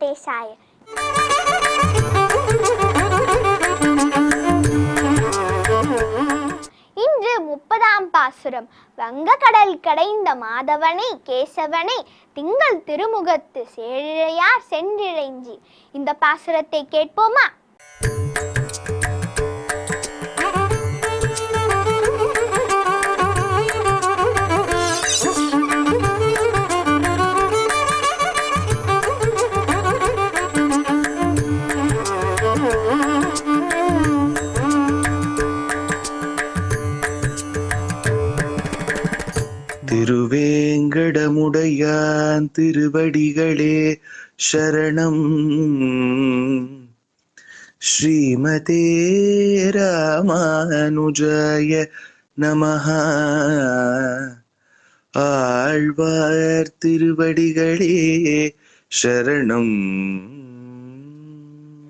வெங்கடேசாய. இன்று 30ஆம் பாசுரம். வங்கக்கடல் கடைந்த மாதவனை கேசவனை திங்கள் திருமுகத்து சேழையார் சென்றிழைஞ்சி. இந்த பாசுரத்தை கேட்போமா? திருவேங்கடமுடையான் திருவடிகளே சரணம். ஸ்ரீமதே ராமானுஜாய நமஹ. ஆழ்வார் திருவடிகளே சரணம்.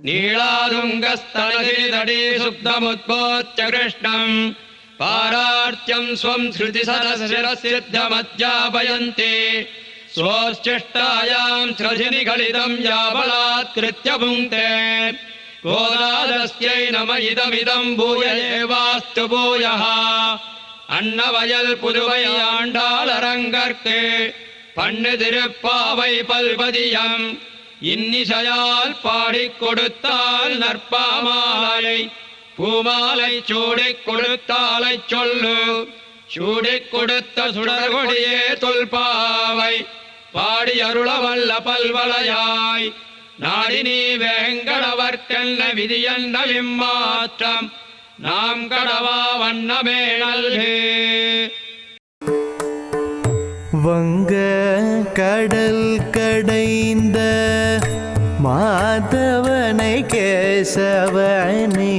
நீளாதுங்கஸ்தனகிரிதடே சுப்தமுத்போத்ய கிருஷ்ணம் பாரார்த்தியம் ஸ்வம் ஸ்ருதிசதசிரசித்தமத்யாபயந்தே ஸ்வோஷ்டிஷ்டாயாம் ஸ்ரஜினிகலிதம் யாபலாத்கிருத்ய புங்க்தே. கோதாதஸ்யை நம இதமிதம் பூய ஏவாஸ்து பூயः. அன்னவயல் புதுவை ஆண்டாள் அரங்கற்கு பண்ணு திருப்பாவை பல்பதியம் இன்னிசையால் பாடிக் கொடுத்தால் நற்பாமாலை. பூமாலை சூடிக் கொடுத்தாலை சொல்லு, சூடிக் கொடுத்த சுடர்கொடியே தொல்பாவை பாடி அருளவல்ல பல்வளையாய். நாடி நீ வேங்கடவர்க்கென்ன விதியென்ன விம்மாற்றம் நாம் கடவா வண்ணமே நல்கு. வங்க கடல் கடைந்த மாதவனை கேசவனை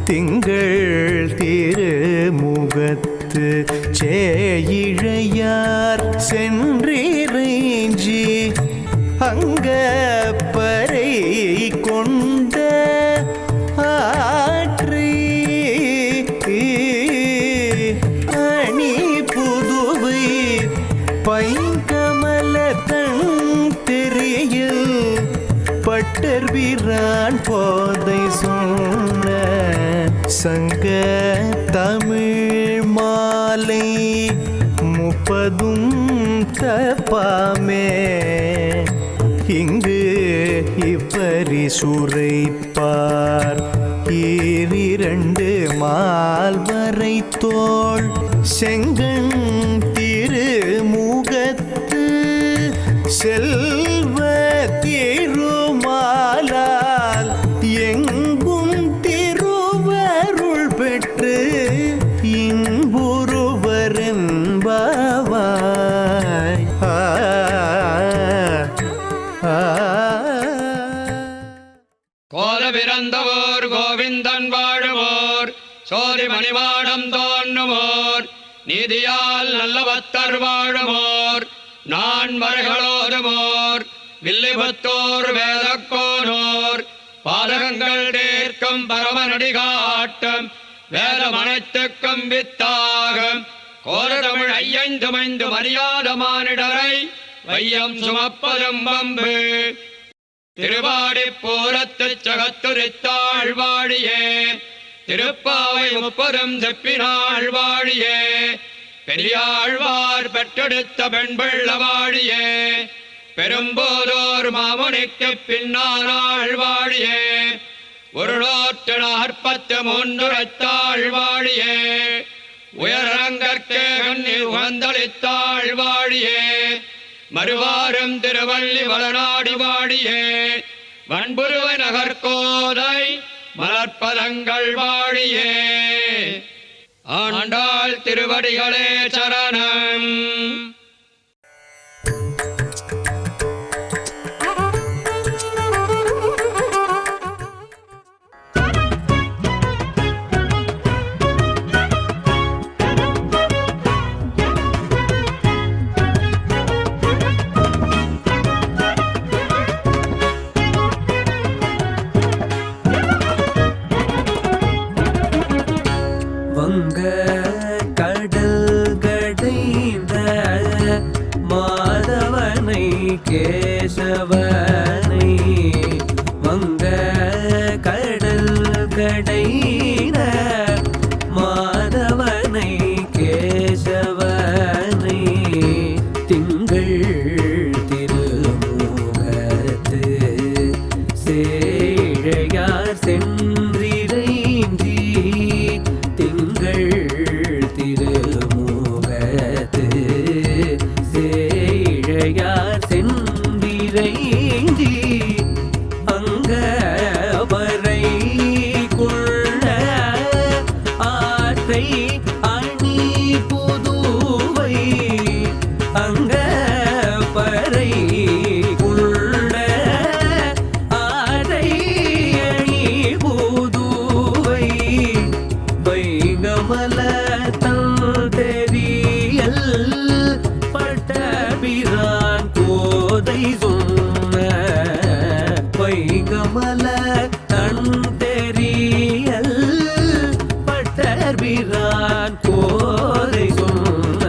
திங்கள் திருமுகத்து சேயிழையார் சென்றிறைஞ்சி அங்க பறை கொண்ட ஆற்றி அணி புதுவை பைங்கமல தன் திரியில் பட்டர் வீரான் போதை சொன்ன சங்க தமிழ் மாலை 30 தப்பாமே. இங்கு இப்பரிசுரைப்பார் 2 மால்வரை தோள் செங்கண் திருமுகத்து செல்வ திருமாலால் எங்கும் திருவருள் பெற்று இன்புருவர் என்பவாய். கோல பிறந்தவோர் கோவிந்தன் வாழுவோர் சோதி மணிமாடம் தோன்றுவோர் நீதியால் நல்லவத்தர் வாழுவோர் நான்மறைகளோதுவோர் வில்லிபுத்தோர் வேதக்கோனோர் பாதகங்கள் தேர்க்கும் பரமநடி காட்டும் வேதம் அனைத்துக்கும் வித்தாகும் கோரதமிழ் ஐயந்துமைந்து மரியாத மானிடரை வையம் சுமப்பதும் வம்பு. திருவாடி பூரத்து சகத்துரித்தாள் வாழியே திருப்பாவை 30 செப்பினாள் வாழியே பெரியாழ்வார் பெற்றெடுத்த பெண்பிள்ள வாழியே பெரும்போதோர் மாமுனிக்கு பின்னானாள் வாழியே 143 வாழியே உயரங்கற்கே கண்ணில் உகந்தளித்தாள் வாழியே மறுவாரும் திருவள்ளி வளநாடி வாழியே வன்புருவ நகர்கோதை மலர்ப்பதங்கள் வாழியே. ஆண்டாள் திருவடிகளே சரணம். வங்க கடல் கடைந்த மாதவனை கேசவனை ஆற்றை அணி புதுவை அங்க பறை உள்ள ஆரை அணி புதுவை வைகமல தெரியல் பட்டபிரான் கோதை சொன்ன வைகமல தன் தெரியல் பட்டபிரான் கோதை சொன்ன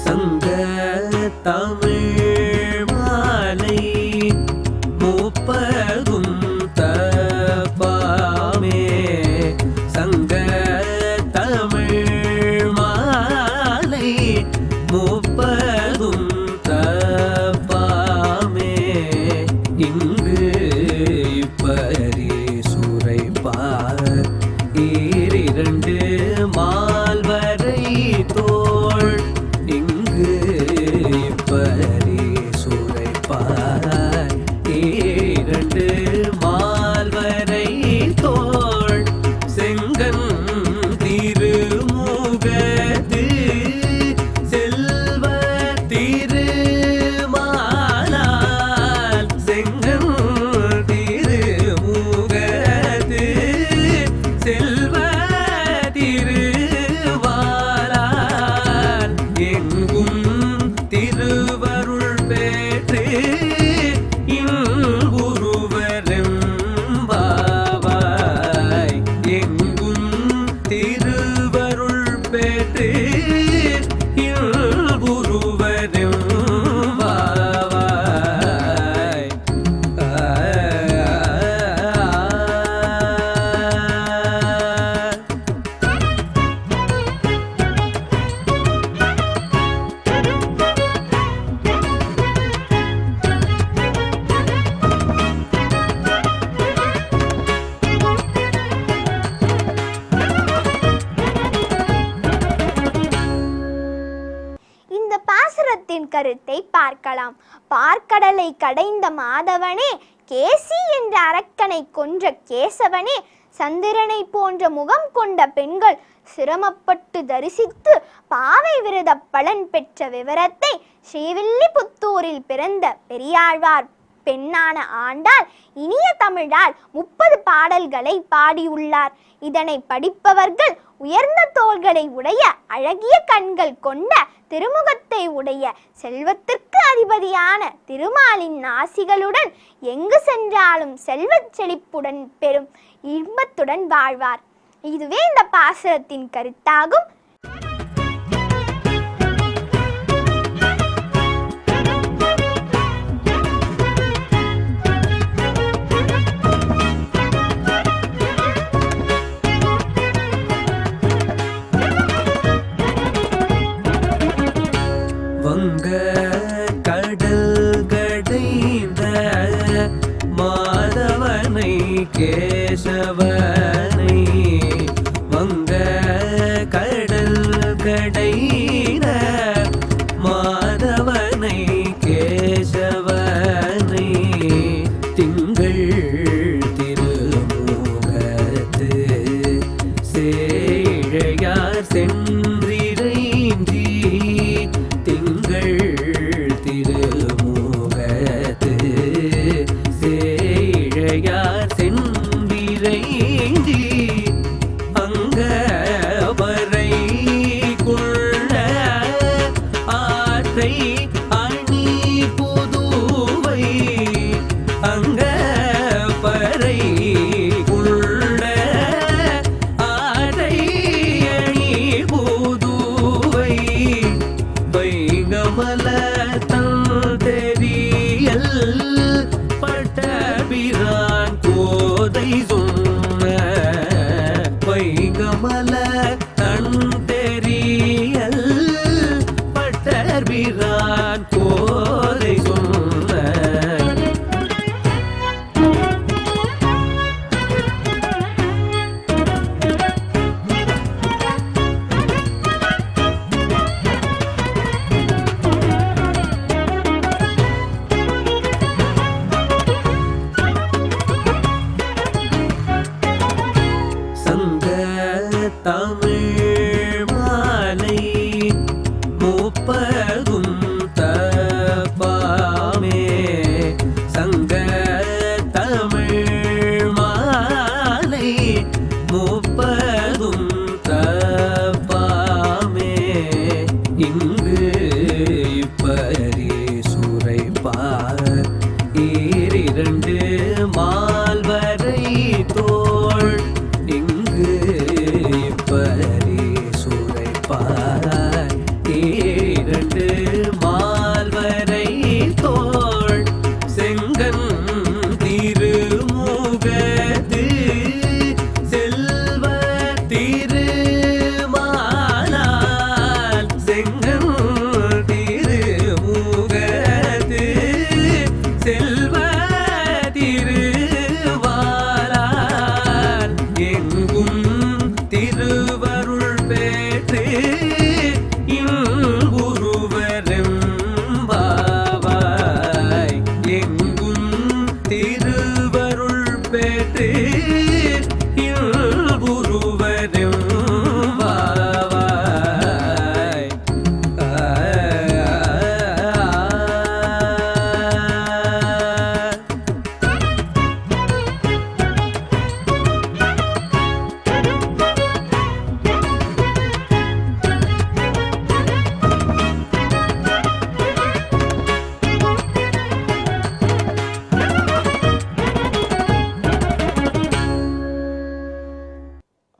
சங்க தமிழ் மாலை முப்பதும் தப்பாமே சங்க தமிழ் மாலை முப்பதும் தப்பாமே இங்கு பரி சுரைப்பார் ஈரிரண்டு மால்வரை தோள் இங்கு பரி சுரைப்பார் ஈரண்டு மால்வரை தோள் செங்கன் திருமுகத்து செல்வ திருமாலால் செங்கன் திருமுகத்து செல்வ திருவாலால் எங்கும் திருவருள் பெற்று இங்குருவரெம்பாவாய் எங்கும் திருவருள் பெற்று இங்குருவரெம்பாவாய் இந்த பாசுரத்தின் கருத்தை பார்க்கலாம். பார்க்கடலை கடைந்த மாதவனே, கேசி என்ற அரக்கனை கொன்ற கேசவனே, சந்திரனை போன்ற முகம் கொண்ட பெண்கள் சிரமப்பட்டு தரிசித்து பாவை விரத பலன் பெற்ற விவரத்தை ஸ்ரீவில்லிபுத்தூரில் பிறந்த பெரியாழ்வார் பெண்ணான ஆண்டாள் இனிய தமிழால் 30 பாடல்களை பாடியுள்ளார். இதனை படிப்பவர்கள் உயர்ந்த தோள்களை உடைய அழகிய கண்கள் கொண்ட திருமுகத்தை உடைய செல்வத்திற்கு அதிபதியான திருமாலின் ஆசிகளுடன் எங்கு சென்றாலும் செல்வச் செழிப்புடன் பெரும் இன்பத்துடன் வாழ்வார். இதுவே இந்த பாசுரத்தின் கருத்தாகும். வங்க கடல் கடைந்த மாதவனை கேசவனை வங்க கடல் கடைந்த மாதவனை கேசவனை திங்கள் திருமுகத்து சேழையார் சென்றிரைஞ்சி திங்கள் திருமுகத்து சேழையார் சென்றிரைஞ்சி அங்க வரை கொள்ள ஆற்றை அணி புதுவை அங்க பறை உள்ள ஆரை அணி புதுவை வைகமல தன் தெரியல் பட்டபிரான் கோதை சொன்ன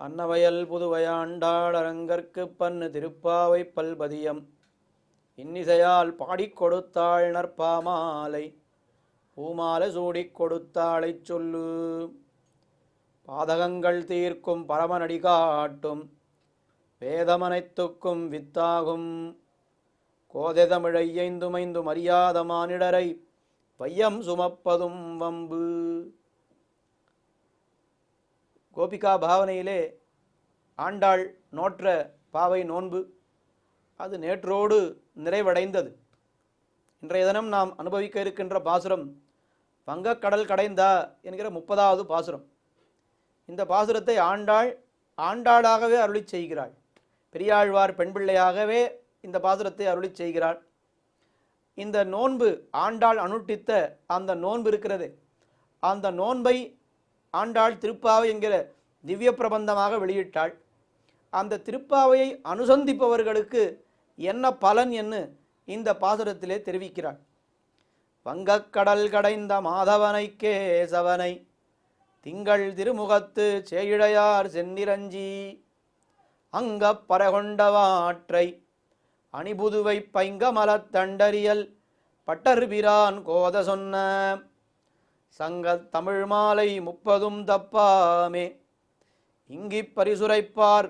அன்னவயல் புதுவையாண்டாள் அரங்கற்கு பன்னு திருப்பாவை பல்பதியம் இன்னிசையால் பாடிக் கொடுத்தாள் நற்பாமாலை பூமாலை சூடிக் கொடுத்தாளைச் சொல்லு. பாதகங்கள் தீர்க்கும் பரமனடி காட்டும் வேதமனைத்துக்கும் வித்தாகும் கோதெதமிழை ஐந்துமைந்து மரியாத மானிடரை வையம் சுமப்பதும் வம்பு. கோபிகா பாவனையிலே ஆண்டாள் நோற்ற பாவை நோன்பு அது நேற்றோடு நிறைவடைந்தது. இன்றைய தினம் நாம் அனுபவிக்க இருக்கின்ற பாசுரம் வங்கக்கடல் கடைந்தா என்கிற 30வது பாசுரம். இந்த பாசுரத்தை ஆண்டாளாகவே அருளி செய்கிறாள். பெரியாழ்வார் பெண் பிள்ளையாகவே இந்த பாசுரத்தை அருளி செய்கிறாள். இந்த நோன்பு ஆண்டாள் அனுஷ்டித்த அந்த நோன்பு இருக்கிறது, அந்த நோன்பை ஆண்டாள் திருப்பாவை என்கிற திவ்ய பிரபந்தமாக வெளியிட்டாள். அந்த திருப்பாவையை அனுசந்திப்பவர்களுக்கு என்ன பலன் என்று இந்த பாசுரத்திலே தெரிவிக்கிறாள். வங்கக்கடல் கடைந்த மாதவனை கேசவனை திங்கள் திருமுகத்து சேயிழையார் சென்னிரஞ்சி அங்கப் பரகொண்டவாற்றை அணிபுதுவை பைங்கமலத் தண்டரியல் பட்டர்பிரான் கோத சொன்ன சங்கத் தமிழ் மாலை 30 தப்பாமே இங்கிப் பரிசுரைப்பார்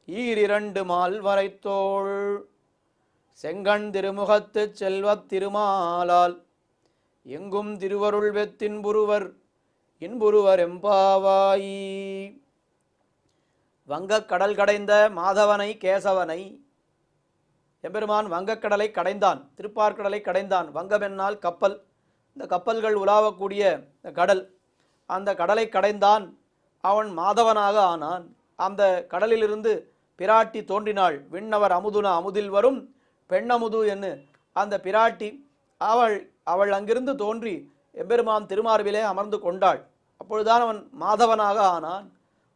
ஈரிரண்டு மால்வரைத்தோள் செங்கண் திருமுகத்து செல்வத் திருமாலால் எங்கும் திருவருள் வெத்தின்புருவர் இன்புருவர் எம்பாவாயி. வங்கக்கடல் கடைந்த மாதவனை கேசவனை, எம்பெருமான் வங்கக்கடலை கடைந்தான், திருப்பார்கடலை கடைந்தான். வங்கமென்னால் கப்பல், இந்த கப்பல்கள் உலாவக்கூடிய கடல், அந்த கடலை கடைந்தான். அவன் மாதவனாக ஆனான். அந்த கடலிலிருந்து பிராட்டி தோன்றினாள். விண்ணவர் அமுதுன அமுதில் வரும் பெண்ணமுது என்று அந்த பிராட்டி அவள் அங்கிருந்து தோன்றி எம்பெருமான் திருமார்பிலே அமர்ந்து கொண்டாள். அப்பொழுதுதான் அவன் மாதவனாக ஆனான்.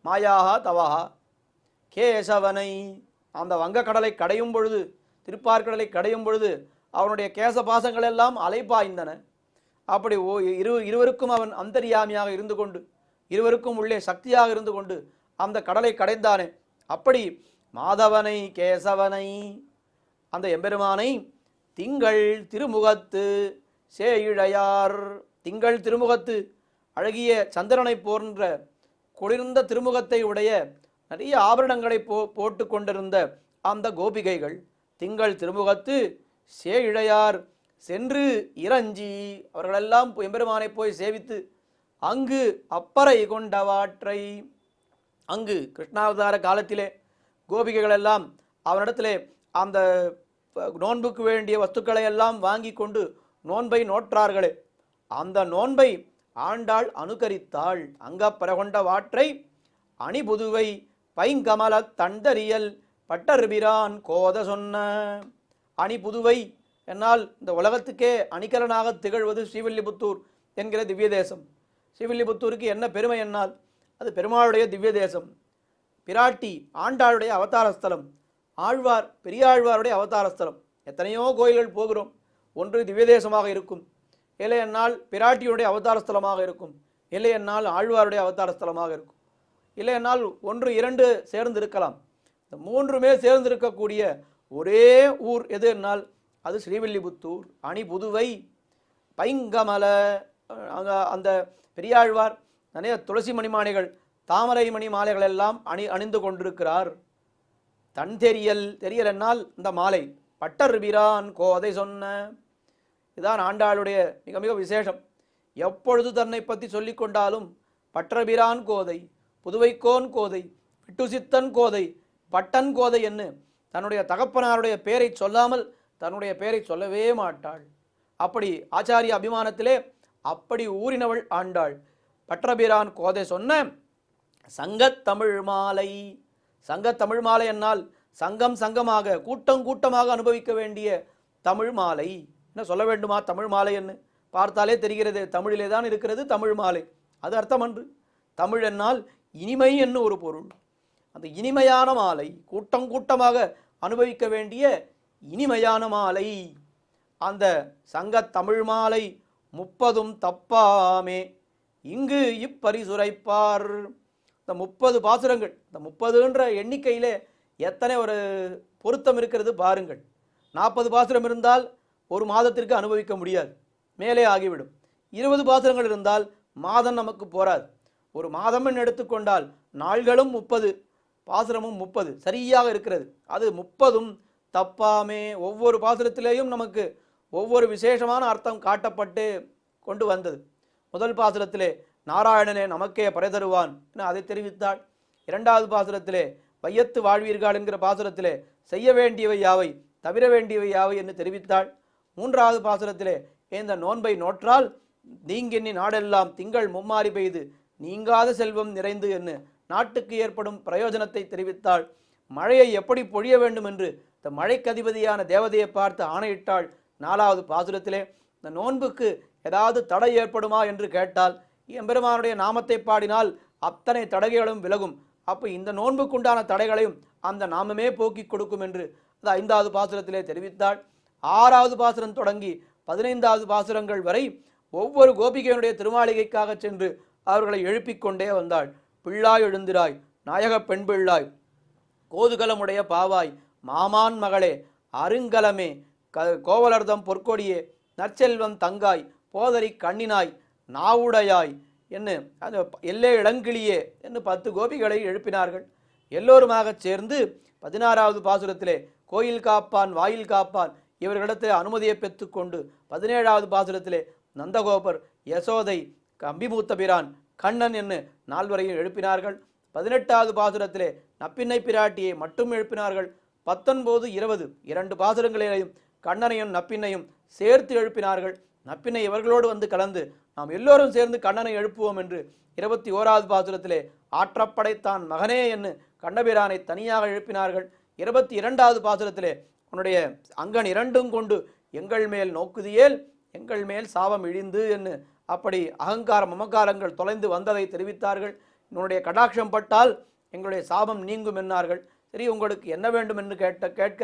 மாயாகா தவஹா கேசவனை, அந்த வங்கக்கடலை கடையும் பொழுது, திருப்பார்கடலை கடையும் பொழுது அவனுடைய கேசபாசங்கள் எல்லாம் அலைப்பாய்ந்தன. அப்படி இருவருக்கும் அவன் அந்தரியாமியாக இருந்து கொண்டு, இருவருக்கும் உள்ளே சக்தியாக இருந்து கொண்டு அந்த கடலை கடைந்தானே. அப்படி மாதவனை கேசவனை, அந்த எம்பெருமானை திங்கள் திருமுகத்து சேயிழையார், திங்கள் திருமுகத்து அழகிய சந்திரனை போன்ற குளிர்ந்த திருமுகத்தை உடைய நிறைய ஆபரணங்களை போட்டு கொண்டிருந்த அந்த கோபிகைகள் திங்கள் திருமுகத்து சேயிழையார் சென்று இறஞ்சி, அவர்களெல்லாம் எம்பெருமானை போய் சேவித்து அங்கு அப்பறை கொண்டவாற்றை, அங்கு கிருஷ்ணாவதார காலத்திலே கோபிகைகள் எல்லாம் அவனிடத்திலே அந்த நோன்புக்கு வேண்டிய வஸ்துக்களை எல்லாம் வாங்கி கொண்டு நோன்பை நோற்றார்களே, அந்த நோன்பை ஆண்டாள் அனுகரித்தாள். அங்கப்பரகொண்ட வாற்றை அணிபுதுவை பைங்கமல தண்டரியல் பட்டர்பிரான் கோத சொன்ன. அணிபுதுவை என்னால் இந்த உலகத்துக்கே அணிகலனாக திகழ்வது ஸ்ரீவில்லிபுத்தூர் என்கிற திவ்ய தேசம். ஸ்ரீவில்லிபுத்தூருக்கு என்ன பெருமை என்னால் அது பெருமாளுடைய திவ்ய தேசம். பிராட்டி ஆண்டாளுடைய அவதாரஸ்தலம், ஆழ்வார் பெரியாழ்வாருடைய அவதாரஸ்தலம். எத்தனையோ கோயில்கள் போகிறோம், ஒன்று திவ்ய தேசமாக இருக்கும், இல்லை என்னால் பிராட்டியுடைய அவதாரஸ்தலமாக இருக்கும், இல்லை என்னால் ஆழ்வாருடைய அவதாரஸ்தலமாக இருக்கும், இல்லை என்னால் 1, 2 சேர்ந்து இருக்கலாம். இந்த 3மே சேர்ந்து இருக்கக்கூடிய ஒரே ஊர் எது என்னால் அது ஸ்ரீவில்லிபுத்தூர். அணிபுதுவை பைங்கமல, அந்த பெரியாழ்வார் நிறைய துளசி மணிமாலைகள், தாமரை மணி மாலைகள் எல்லாம் அணிந்து கொண்டிருக்கிறார். தன் தெரியல் என்னால் இந்த மாலை பட்டர்பிரான் கோதை சொன்ன. இதுதான் ஆண்டாளுடைய மிக மிக விசேஷம். எப்பொழுது தன்னை பற்றி சொல்லிக் கொண்டாலும் பட்டர்பிரான் கோதை, புதுவைக்கோன் கோதை, விட்டுசித்தன் கோதை, பட்டன் கோதை என்று தன்னுடைய தகப்பனாருடைய பெயரை சொல்லாமல் தன்னுடைய பெயரை சொல்லவே மாட்டாள். அப்படி ஆச்சாரிய அபிமானத்திலே அப்படி ஊறினவள் ஆண்டாள். பட்டர்பிரான் கோதை சொன்ன சங்கத்தமிழ் மாலை. சங்கத்தமிழ் மாலை என்னால் சங்கம் சங்கமாக கூட்டம் கூட்டமாக அனுபவிக்க வேண்டிய தமிழ் மாலை. என்ன சொல்ல வேண்டுமா தமிழ் மாலை என்று பார்த்தாலே தெரிகிறது, தமிழிலே தான் இருக்கிறது தமிழ் மாலை. அது அர்த்தம் அன்று. தமிழ் என்னால் இனிமை என்று ஒரு பொருள். அந்த இனிமையான மாலை, கூட்டம் கூட்டமாக அனுபவிக்க வேண்டிய இனிமையான மாலை, அந்த சங்கத் தமிழ் மாலை 30 தப்பாமே இங்கு இப்பரிசுரைப்பார். இந்த 30 பாசுரங்கள், இந்த 30ன்ற எண்ணிக்கையிலே எத்தனை ஒரு பொருத்தம் இருக்கிறது பாருங்கள். 40 பாசுரம் இருந்தால் ஒரு மாதத்திற்கு அனுபவிக்க முடியாது, மேலே ஆகிவிடும். 20 பாசுரங்கள் இருந்தால் மாதம் நமக்கு போராது. ஒரு மாதம் எடுத்துக்கொண்டால் நாள்களும் 30, பாசுரமும் 30 சரியாக இருக்கிறது. அது 30ம் தப்பாமே ஒவ்வொரு பாசுரத்திலேயும் நமக்கு ஒவ்வொரு விசேஷமான அர்த்தம் காட்டப்பட்டு கொண்டு வந்தது. முதல் பாசுரத்திலே நாராயணனே நமக்கே பறை தருவான் என அதை தெரிவித்தாள். 2வது பாசுரத்திலே வையத்து வாழ்வீர்கள் என்கிற பாசுரத்திலே செய்ய வேண்டியவை யாவை தவிர வேண்டியவை யாவை என்று தெரிவித்தாள். 3வது பாசுரத்திலே இந்த நோன்பை நோற்றால் நீங்கெண்ணி நாடெல்லாம் திங்கள் மும்மாறி பெய்து நீங்காத செல்வம் நிறைந்து என்று நாட்டுக்கு ஏற்படும் பிரயோஜனத்தை தெரிவித்தாள். மழையை எப்படி பொழிய வேண்டும் என்று இந்த மழைக்கு அதிபதியான தேவதையை பார்த்து ஆணையிட்டாள். 4வது பாசுரத்திலே இந்த நோன்புக்கு ஏதாவது தடை ஏற்படுமா என்று கேட்டால் எம்பெருமானுடைய நாமத்தை பாடினால் அத்தனை தடைகளும் விலகும். அப்போ இந்த நோன்புக்குண்டான தடைகளையும் அந்த நாமமே போக்கி கொடுக்கும் என்று அது 5வது பாசுரத்திலே தெரிவித்தாள். 6வது பாசுரம் தொடங்கி 15வது பாசுரங்கள் வரை ஒவ்வொரு கோபிகையினுடைய திருமாளிகைக்காக சென்று அவர்களை எழுப்பிக் கொண்டே வந்தாள். பிள்ளாய் எழுந்திராய், நாயக பெண் பிள்ளாய், கோதுகலமுடைய பாவாய், மாமான் மகளே, அருங்கலமே, கோவலர்தம் பொற்கொடியே, நற்செல்வம் தங்காய், போதரி கண்ணினாய், நாவுடையாய் என்று அந்த எல்லே இளங்கிளியே என்று 10 கோபிகளை எழுப்பினார்கள். எல்லோருமாக சேர்ந்து 16வது பாசுரத்திலே கோயில் காப்பான் வாயில் காப்பான் இவர்களிடத்தில் அனுமதியை பெற்றுக்கொண்டு 17வது பாசுரத்திலே நந்தகோபர், யசோதை, கம்பிமூத்த பிரான், கண்ணன் என்று 4வரையும் எழுப்பினார்கள். 18வது பாசுரத்திலே நப்பின்னை பிராட்டியை மட்டும் எழுப்பினார்கள். 19, 20 2 பாசுரங்களிலேயும் கண்ணனையும் நப்பின்னையும் சேர்த்து எழுப்பினார்கள். நப்பின்னை இவர்களோடு வந்து கலந்து நாம் எல்லோரும் சேர்ந்து கண்ணனை எழுப்புவோம் என்று 21வது பாசுரத்திலே ஆற்றப்படைத்தான் மகனே என்று கண்ணபிரானை தனியாக எழுப்பினார்கள். 22வது பாசுரத்திலே உன்னுடைய அங்கன் 2ம் கொண்டு எங்கள் மேல் நோக்குதியேல் எங்கள் மேல் சாபம் இழிந்து என்று அப்படி அகங்கார மமக்காரங்கள் தொலைந்து வந்ததை தெரிவித்தார்கள். உன்னுடைய கடாட்சம் பட்டால் எங்களுடைய சாபம் நீங்கும் என்னார்கள். சரி, உங்களுக்கு என்ன வேண்டும் என்று கேட்க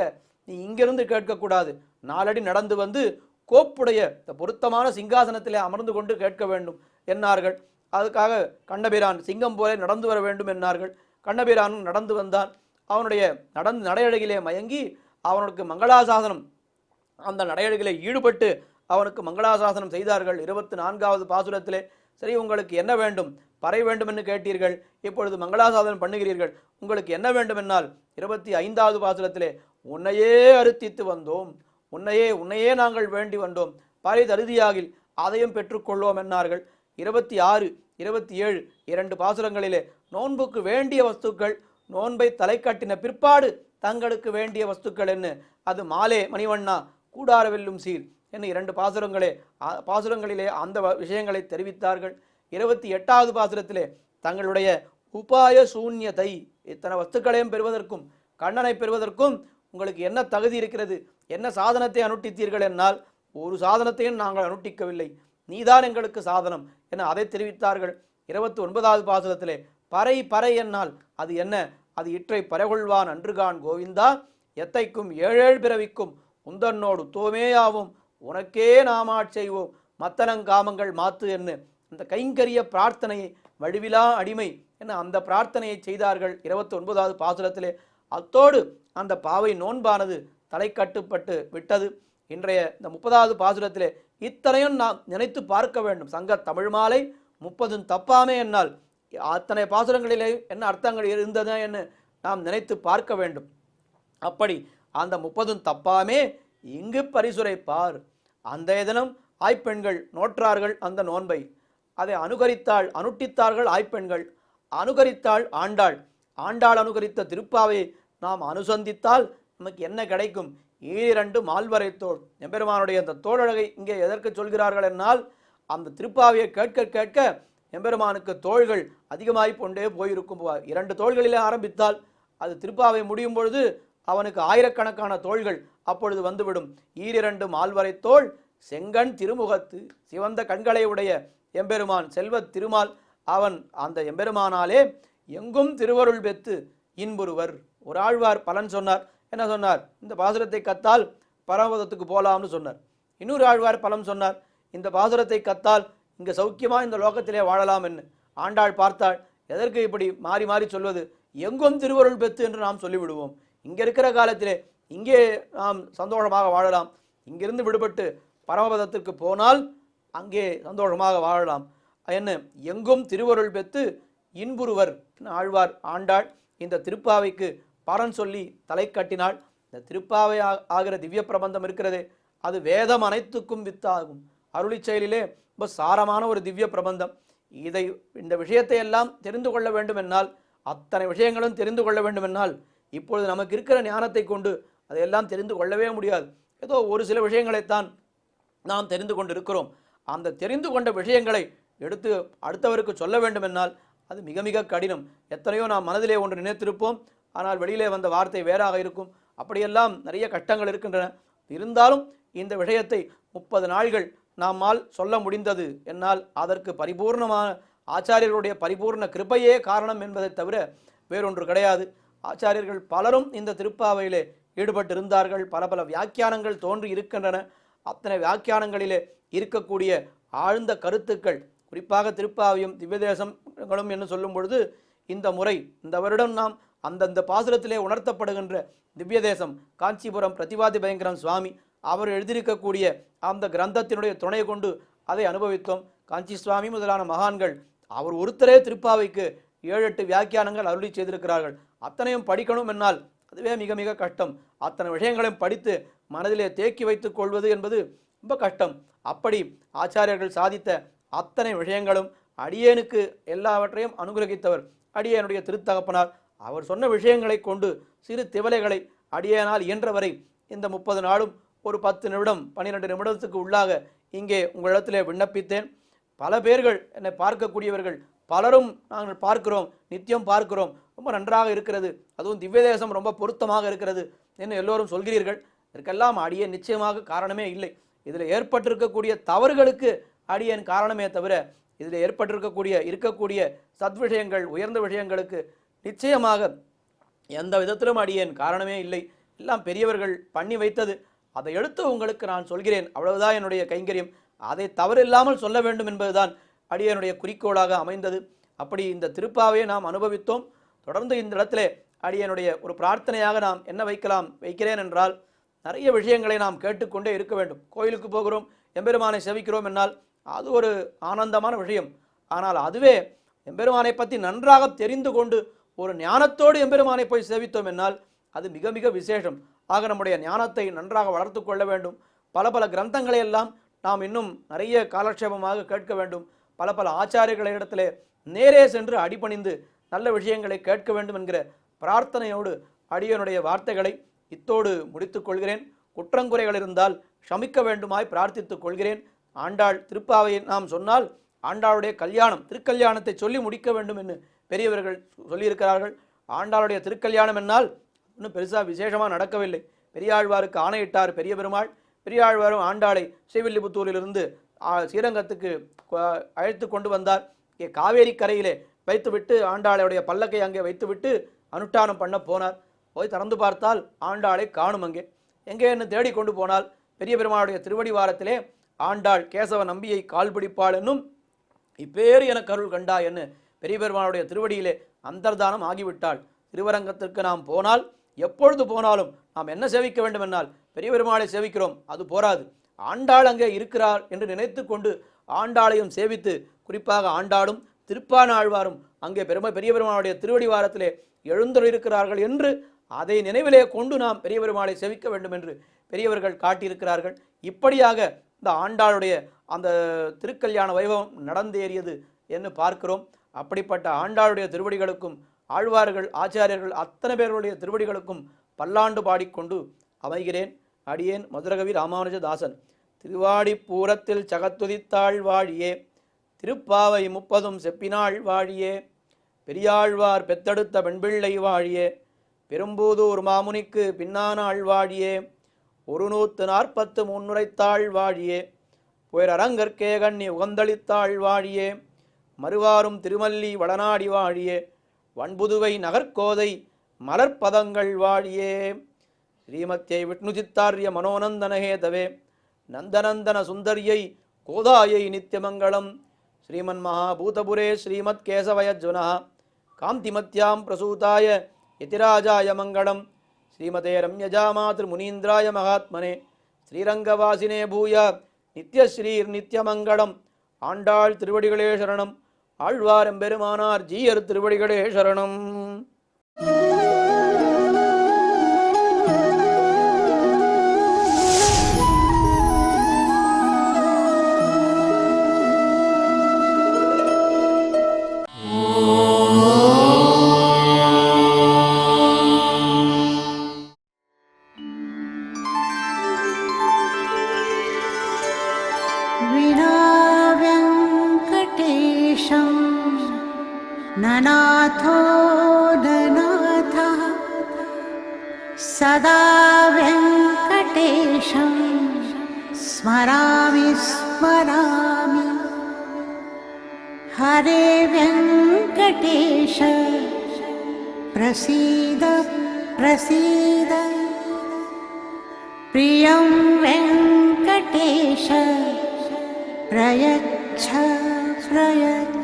நீ இங்கிருந்து கேட்கக்கூடாது, 4 அடி நடந்து வந்து கோப்புடைய பொருத்தமான சிங்காசனத்திலே அமர்ந்து கொண்டு கேட்க வேண்டும் என்னார்கள். அதுக்காக கண்ணபிரான் சிங்கம் போல நடந்து வர வேண்டும் என்னார்கள். கண்ணபிரானும் நடந்து வந்தான். அவனுடைய நடையழகிலே மயங்கி அவனுக்கு மங்களாசாசனம் அந்த நடையழகிலே ஈடுபட்டு அவனுக்கு மங்களாசாசனம் செய்தார்கள். 24வது பாசுரத்திலே சரி, உங்களுக்கு என்ன வேண்டும், பறை வேண்டும் என்று கேட்டீர்கள், இப்பொழுது மங்களாசாசனம் பண்ணுகிறீர்கள், உங்களுக்கு என்ன வேண்டும் என்னால் 25வது பாசுரத்திலே உன்னையே அறுத்தித்து வந்தோம், உன்னையே நாங்கள் வேண்டி வந்தோம், பறை தருதியாகில் அதையும் பெற்றுக்கொள்வோம் என்னார்கள். 26, 27 2 பாசுரங்களிலே நோன்புக்கு வேண்டிய வஸ்துக்கள், நோன்பை தலை கட்டின பிற்பாடு தங்களுக்கு வேண்டிய வஸ்துக்கள் என்ன, அது மாலே மணிவண்ணா கூடார வெல்லும் சீர் என்று 2 பாசுரங்களிலே அந்த விஷயங்களை தெரிவித்தார்கள். 28வது பாசுரத்திலே தங்களுடைய உபாய சூன்யத்தை, இத்தனை வஸ்துக்களையும் பெறுவதற்கும் கண்ணனை பெறுவதற்கும் உங்களுக்கு என்ன தகுதி இருக்கிறது, என்ன சாதனத்தை அனுட்டித்தீர்கள் என்னால் ஒரு சாதனத்தையும் நாங்கள் அனுட்டிக்கவில்லை, நீதான் எங்களுக்கு சாதனம் என அதை தெரிவித்தார்கள். 29வது பாசுரத்திலே பறை என்னால் அது என்ன, அது இற்றை பறைகொள்வான் அன்றுகான் கோவிந்தா, எத்தைக்கும் 7 பிறவிக்கும் உந்தன்னோடு தோமேயாவும் உனக்கே நாமாட் செய்வோம் மத்தனங்காமங்கள் மாத்து என்று அந்த கைங்கரிய பிரார்த்தனையை வடிவிலா அடிமை என அந்த பிரார்த்தனையை செய்தார்கள் 29வது பாசுரத்திலே. அத்தோடு அந்த பாவை நோன்பானது தலை கட்டுப்பட்டு விட்டது. இன்றைய இந்த 30வது பாசுரத்திலே இத்தனையும் நாம் நினைத்து பார்க்க வேண்டும். சங்க தமிழ் மாலை 30 தப்பாமே என்னால் அத்தனை பாசுரங்களிலே என்ன அர்த்தங்கள் இருந்தது என்று நாம் நினைத்து பார்க்க வேண்டும். அப்படி அந்த 30 தப்பாமே இங்கு பரிசுரைப்பார். அந்த தினம் ஆய்ப்பெண்கள் நோற்றார்கள் அந்த நோன்பை, அதை அனுட்டித்தார்கள் ஆய்ப்பெண்கள், அனுகரித்தாள் ஆண்டாள். அனுகரித்த திருப்பாவை நாம் அனுசந்தித்தால் நமக்கு என்ன கிடைக்கும்? 2 மால்வரை தோள். எம்பெருமானுடைய அந்த தோழழகை இங்கே எதற்கு சொல்கிறார்கள் என்னால், அந்த திருப்பாவையை கேட்க கேட்க எம்பெருமானுக்கு தோள்கள் அதிகமாகி கொண்டே போயிருக்கும். 2 தோள்களிலே ஆரம்பித்தால் அது திருப்பாவை முடியும் பொழுது அவனுக்கு ஆயிரக்கணக்கான தோள்கள் அப்பொழுது வந்துவிடும். 2 மால்வரை தோள் செங்கண் திருமுகத்து, சிவந்த கண்களை உடைய எம்பெருமான் செல்வத் திருமால். அவன் அந்த எம்பெருமானாலே எங்கும் திருவருள் பெற்று இன்புறுவர். ஒரு ஆழ்வார் பலன் சொன்னார். என்ன சொன்னார்? இந்த பாசுரத்தை கத்தால் பரமபதத்துக்கு போகலாம்னு சொன்னார். இன்னொரு ஆழ்வார் பலம் சொன்னார், இந்த பாசுரத்தை கத்தால் இங்கே சௌக்கியமாக இந்த லோகத்திலே வாழலாம் என்று. ஆண்டாள் பார்த்தாள், எதற்கு இப்படி மாறி மாறி சொல்வது? எங்கும் திருவருள் பெத்து என்று நாம் சொல்லிவிடுவோம். இங்கே இருக்கிற காலத்திலே இங்கே நாம் சந்தோஷமாக வாழலாம். இங்கிருந்து விடுபட்டு பரமபதத்திற்கு போனால் அங்கே சந்தோஷமாக வாழலாம். என்ன எங்கும் திருவருள் பெத்து இன்புறுவர் ஆழ்வார் ஆண்டாள் இந்த திருப்பாவைக்கு பரன் சொல்லி தலை கட்டினாள். இந்த திருப்பாவை ஆகிற திவ்ய பிரபந்தம் இருக்கிறதே, அது வேதம் அனைத்துக்கும் வித்தாகும். அருளி செயலிலே ரொம்ப சாரமான ஒரு திவ்ய பிரபந்தம். இந்த விஷயத்தை எல்லாம் தெரிந்து கொள்ள வேண்டும் என்னால், அத்தனை விஷயங்களும் தெரிந்து கொள்ள வேண்டும் என்னால், இப்பொழுது நமக்கு இருக்கிற ஞானத்தை கொண்டு அதையெல்லாம் தெரிந்து கொள்ளவே முடியாது. ஏதோ ஒரு சில விஷயங்களைத்தான் நாம் தெரிந்து கொண்டு இருக்கிறோம். அந்த தெரிந்து கொண்ட விஷயங்களை எடுத்து அடுத்தவருக்கு சொல்ல வேண்டும் என்னால் அது மிக மிக கடினம். எத்தனையோ நாம் மனதிலே ஒன்று நினைத்திருப்போம், ஆனால் வெளியிலே வந்த வார்த்தை வேறாக இருக்கும். அப்படியெல்லாம் நிறைய கஷ்டங்கள் இருக்கின்றன. இருந்தாலும் இந்த விஷயத்தை 30 நாள்கள் நம்மால் சொல்ல முடிந்தது என்னால் அதற்கு பரிபூர்ணமான ஆச்சாரியர்களுடைய பரிபூர்ண கிருபையே காரணம் என்பதை தவிர வேறொன்று கிடையாது. ஆச்சாரியர்கள் பலரும் இந்த திருப்பாவையிலே ஈடுபட்டிருந்தார்கள். பல பல வியாக்கியானங்கள் தோன்றி இருக்கின்றன. அத்தனை வியாக்கியானங்களிலே இருக்கக்கூடிய ஆழ்ந்த கருத்துக்கள், குறிப்பாக திருப்பாவையும் திவ்யதேசங்களும் என்று சொல்லும் பொழுது இந்த முறை இந்த வருடம் நாம் அந்தந்த பாசுரத்திலே உணர்த்தப்படுகின்ற திவ்யதேசம் காஞ்சிபுரம் பிரதிவாதி பயங்கரம் சுவாமி அவர் எழுதியிருக்கக்கூடிய அந்த கிரந்தத்தினுடைய துணை கொண்டு அதை அனுபவித்தோம். காஞ்சி சுவாமி முதலான மகான்கள் அவர் ஒருத்தரே திருப்பாவைக்கு 7-8 வியாக்கியானங்கள் அருளி செய்திருக்கிறார்கள். அத்தனையும் படிக்கணும் என்னால் அதுவே மிக மிக கஷ்டம். அத்தனை விஷயங்களையும் படித்து மனதிலே தேக்கி வைத்துக் கொள்வது என்பது ரொம்ப கஷ்டம். அப்படி ஆச்சாரியர்கள் சாதித்த அத்தனை விஷயங்களும் அடியேனுக்கு எல்லாவற்றையும் அனுகிரகித்தவர் அடியேனுடைய திருத்தகப்பனார். அவர் சொன்ன விஷயங்களை கொண்டு சிறு திவலைகளை அடியேனால் இயன்றவரை இந்த 30 நாளும் ஒரு 10 நிமிடம் 12 நிமிடத்துக்கு உள்ளாக இங்கே உங்களிடத்திலே விண்ணப்பித்தேன். பல பேர்கள் என்னை பார்க்கக்கூடியவர்கள் பலரும் நாங்கள் பார்க்கிறோம், நித்தியம் பார்க்கிறோம், ரொம்ப நன்றாக இருக்கிறது, அதுவும் திவ்யதேசம் ரொம்ப பொருத்தமாக இருக்கிறது என்று எல்லோரும் சொல்கிறீர்கள். இதற்கெல்லாம் அடியேன் நிச்சயமாக காரணமே இல்லை. இதில் ஏற்பட்டிருக்கக்கூடிய தவறுகளுக்கு அடியேன் காரணமே தவிர இதில் இருக்கக்கூடிய சத்விஷயங்கள் உயர்ந்த விஷயங்களுக்கு நிச்சயமாக எந்த விதத்திலும் அடியேன் காரணமே இல்லை. எல்லாம் பெரியவர்கள் பண்ணி வைத்தது. அதை எடுத்து உங்களுக்கு நான் சொல்கிறேன், அவ்வளவுதான் என்னுடைய கைங்கரியம். அதை தவறில்லாமல் சொல்ல வேண்டும் என்பதுதான் அடியனுடைய குறிக்கோளாக அமைந்தது. அப்படி இந்த திருப்பாவையை நாம் அனுபவித்தோம். தொடர்ந்து இந்த இடத்திலே அடியனுடைய ஒரு பிரார்த்தனையாக நாம் என்ன வைக்கிறேன் என்றால், நிறைய விஷயங்களை நாம் கேட்டுக்கொண்டே இருக்க வேண்டும். கோயிலுக்கு போகிறோம், எம்பெருமானை சேவிக்கிறோம் என்னால் அது ஒரு ஆனந்தமான விஷயம். ஆனால் அதுவே எம்பெருமானை பற்றி நன்றாக தெரிந்து கொண்டு ஒரு ஞானத்தோடு எம்பெருமானை போய் சேவித்தோம் என்னால் அது மிக மிக விசேஷம். ஆக நம்முடைய ஞானத்தை நன்றாக வளர்த்து கொள்ள வேண்டும். பல பல கிரந்தங்களை எல்லாம் நாம் இன்னும் நிறைய காலட்சேபமாக கேட்க வேண்டும். பல பல ஆச்சாரியர்களிடத்திலே நேரே சென்று அடிபணிந்து நல்ல விஷயங்களை கேட்க வேண்டும் என்கிற பிரார்த்தனையோடு அடியனுடைய வார்த்தைகளை இத்தோடு முடித்துக் கொள்கிறேன். குற்றங்குறைகள் இருந்தால் க்ஷமிக்க வேண்டுமாய் பிரார்த்தித்துக் கொள்கிறேன். ஆண்டாள் திருப்பாவையை நாம் சொன்னால் ஆண்டாளுடைய கல்யாணம் திருக்கல்யாணத்தை சொல்லி முடிக்க வேண்டும் என்று பெரியவர்கள் சொல்லியிருக்கிறார்கள். ஆண்டாளுடைய திருக்கல்யாணம் என்னால் இன்னும் பெருசாக விசேஷமாக நடக்கவில்லை. பெரியாழ்வாருக்கு ஆணையிட்டார் பெரிய பெருமாள். பெரியாழ்வாரும் ஆண்டாளை ஸ்ரீவில்லிபுத்தூரிலிருந்து ஸ்ரீரங்கத்துக்கு அழைத்து கொண்டு வந்தார். காவேரி கரையிலே வைத்துவிட்டு ஆண்டாளுடைய பல்லக்கை அங்கே வைத்துவிட்டு அனுஷ்டானம் பண்ண போனார். போய் திறந்து பார்த்தால் ஆண்டாளை காணும். எங்கே என்ன தேடி கொண்டு போனால் பெரிய பெருமாளுடைய திருவடி வாரத்திலே ஆண்டாள் கேசவ நம்பியை கால் பிடிப்பாள் என்னும் இப்பேறு எனக்கு அருள் கண்டா என்று பெரிய பெருமாளுடைய திருவடியிலே அந்தர்தானம் ஆகிவிட்டாள். திருவரங்கத்திற்கு நாம் போனால் எப்பொழுது போனாலும் நாம் என்ன சேவிக்க வேண்டும் என்னால் பெரிய பெருமாளை சேவிக்கிறோம், அது போராது, ஆண்டாள் அங்கே இருக்கிறாள் என்று நினைத்து கொண்டு ஆண்டாளையும் சேவித்து, குறிப்பாக ஆண்டாளும் திருப்பானாழ்வாரும் அங்கே பெரிய பெருமாளுடைய திருவடி வாரத்திலே எழுந்தருளிருக்கிறார்கள் என்று அதை நினைவிலே கொண்டு நாம் பெரிய பெருமாளை சேவிக்க வேண்டும் என்று பெரியவர்கள் காட்டியிருக்கிறார்கள். இப்படியாக இந்த ஆண்டாளுடைய அந்த திருக்கல்யாண வைபவம் நடந்தேறியது என்று பார்க்கிறோம். அப்படிப்பட்ட ஆண்டாளுடைய திருவடிகளுக்கும் ஆழ்வார்கள் ஆச்சாரியர்கள் அத்தனை பேர்களுடைய திருவடிகளுக்கும் பல்லாண்டு பாடிக்கொண்டு அமைகிறேன். அடியேன் மதுரகவி ராமானுஜதாசன். திருவாடிப்பூரத்தில் சகத்துதித்தாள் வாழியே, திருப்பாவை 30 செப்பினாள் வாழியே, பெரியாழ்வார் பெத்தெடுத்த பெண்பிள்ளை வாழியே, பெரும்பூதூர் மாமுனிக்கு பின்னானாள் வாழியே, 140 முன்னுரைத்தாள் வாழியே, புயரங்கற்கே கண்ணி உகந்தளித்தாள் வாழியே, மறுவாரும் திருமல்லி வடநாடி வாழியே, வன்புதுவை நகர்கோதை மலர்பதங்கள் வாழியே, ஸ்ரீமத்தியை விஷ்ணுசித்தாரிய மனோநந்தனஹேதவே, நந்தநந்தன சுந்தரியை கோதாயை நித்தியமங்கலம், ஸ்ரீமன் மகாபூதபுரே ஸ்ரீமத் கேசவயஜ்வனா காந்திமத்யாம் பிரசூதாய யதிராஜாய மங்களம். ஸ்ரீமதே ரம்யஜாமாத்ரு முனீந்திராய மகாத்மனே ஸ்ரீரங்கவாசினே பூயா நித்யஸ்ரீர் நித்யமங்களம். ஆண்டாள் திருவடிகளே சரணம். ஆழ்வார் எம்பெருமானார் ஜீயர் திருவடிகளே சரணம். विनाव्यङ्कटेशं ननाथो ननाथः सदा व्यङ्कटेशं स्मरामि स्मरामि. हरे व्यङ्कटेश प्रसीद प्रसीद. प्रियं वेङ्कटेश प्रयच्छ प्रयच्छ.